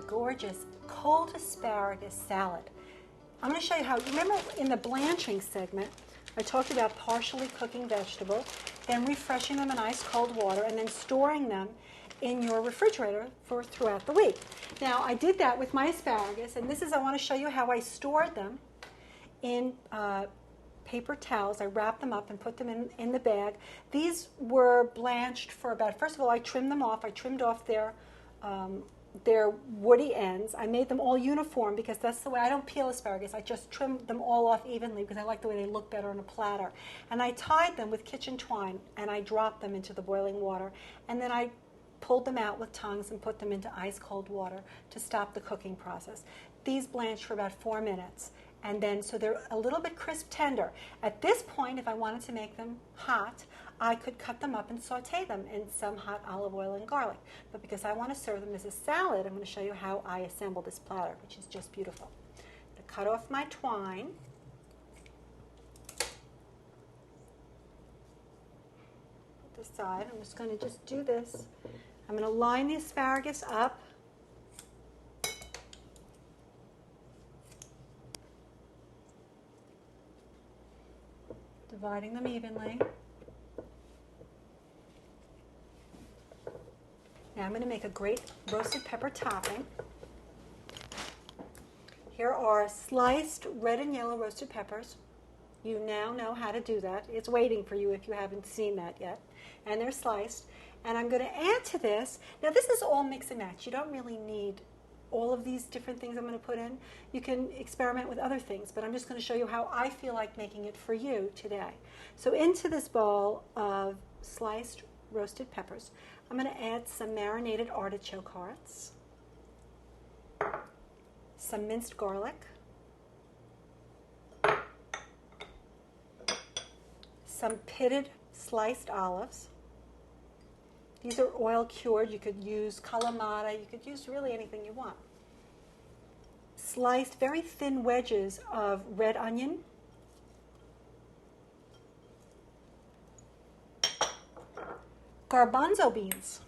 gorgeous cold asparagus salad. I'm going to show you how. Remember in the blanching segment, I talked about partially cooking vegetables, then refreshing them in ice cold water, and then storing them in your refrigerator for throughout the week. Now, I did that with my asparagus, and I want to show you how I stored them in paper towels. I wrapped them up and put them in the bag. These were blanched for about, first of all, I trimmed them off. I trimmed off their woody ends. I made them all uniform because that's the way. I don't peel asparagus. I just trim them all off evenly because I like the way they look better on a platter. And I tied them with kitchen twine, and I dropped them into the boiling water. And then I pulled them out with tongs and put them into ice cold water to stop the cooking process. These blanched for about 4 minutes. And then, so they're a little bit crisp tender. At this point, if I wanted to make them hot, I could cut them up and saute them in some hot olive oil and garlic. But because I want to serve them as a salad, I'm going to show you how I assemble this platter, which is just beautiful. I'm going to cut off my twine. Put this aside. I'm just going to just do this. I'm going to line the asparagus up. Dividing them evenly. Now I'm going to make a great roasted pepper topping. Here are sliced red and yellow roasted peppers. You now know how to do that. It's waiting for you if you haven't seen that yet. And they're sliced. And I'm going to add to this. Now this is all mix and match. You don't really need all of these different things I'm going to put in. You can experiment with other things, but I'm just going to show you how I feel like making it for you today. So into this bowl of sliced roasted peppers, I'm going to add some marinated artichoke hearts, some minced garlic, some pitted sliced olives. These are oil cured. You could use Kalamata. You could use really anything you want. Sliced very thin wedges of red onion. Garbanzo beans.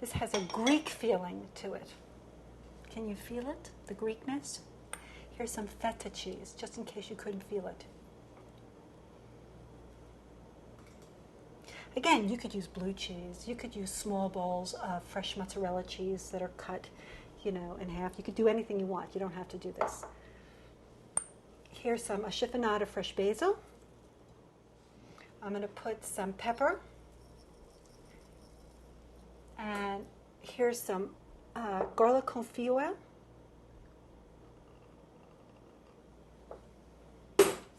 This has a Greek feeling to it. Can you feel it? The Greekness? Here's some feta cheese, just in case you couldn't feel it. Again, you could use blue cheese. You could use small bowls of fresh mozzarella cheese that are cut, in half. You could do anything you want. You don't have to do this. Here's a chiffonade of fresh basil. I'm going to put some pepper. And here's some garlic confit oil.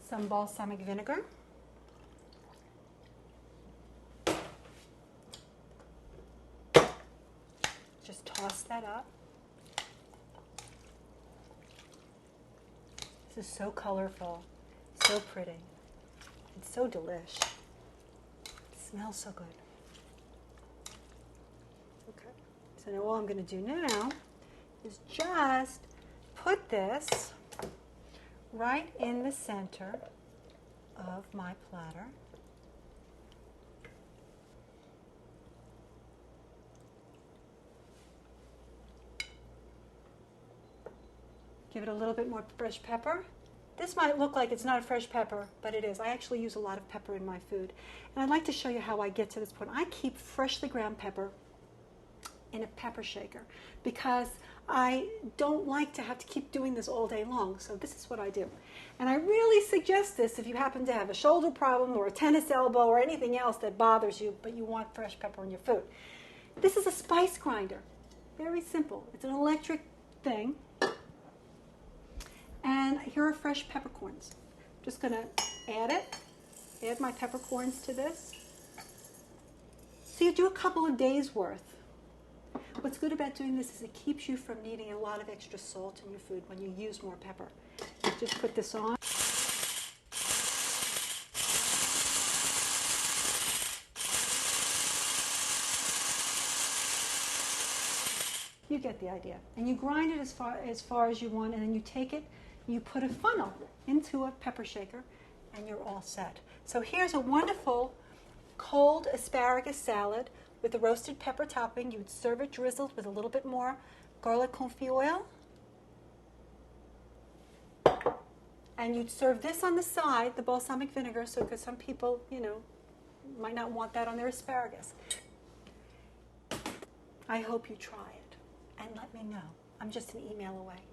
Some balsamic vinegar. Just toss that up. This is so colorful, so pretty. It's so delish. It smells so good. Okay. So now all I'm going to do now is just put this right in the center of my platter. Give it a little bit more fresh pepper. This might look like it's not a fresh pepper, but it is. I actually use a lot of pepper in my food. And I'd like to show you how I get to this point. I keep freshly ground pepper in a pepper shaker because I don't like to have to keep doing this all day long. So this is what I do. And I really suggest this if you happen to have a shoulder problem or a tennis elbow or anything else that bothers you, but you want fresh pepper in your food. This is a spice grinder. Very simple. It's an electric thing. And here are fresh peppercorns. I'm just going to add my peppercorns to this. So you do a couple of days worth. What's good about doing this is it keeps you from needing a lot of extra salt in your food when you use more pepper. Just put this on. You get the idea. And you grind it as far as you want, and then you take it, you put a funnel into a pepper shaker, and you're all set. So here's a wonderful cold asparagus salad with a roasted pepper topping. You'd serve it drizzled with a little bit more garlic confit oil. And you'd serve this on the side, the balsamic vinegar, so because some people, might not want that on their asparagus. I hope you try it and let me know. I'm just an email away.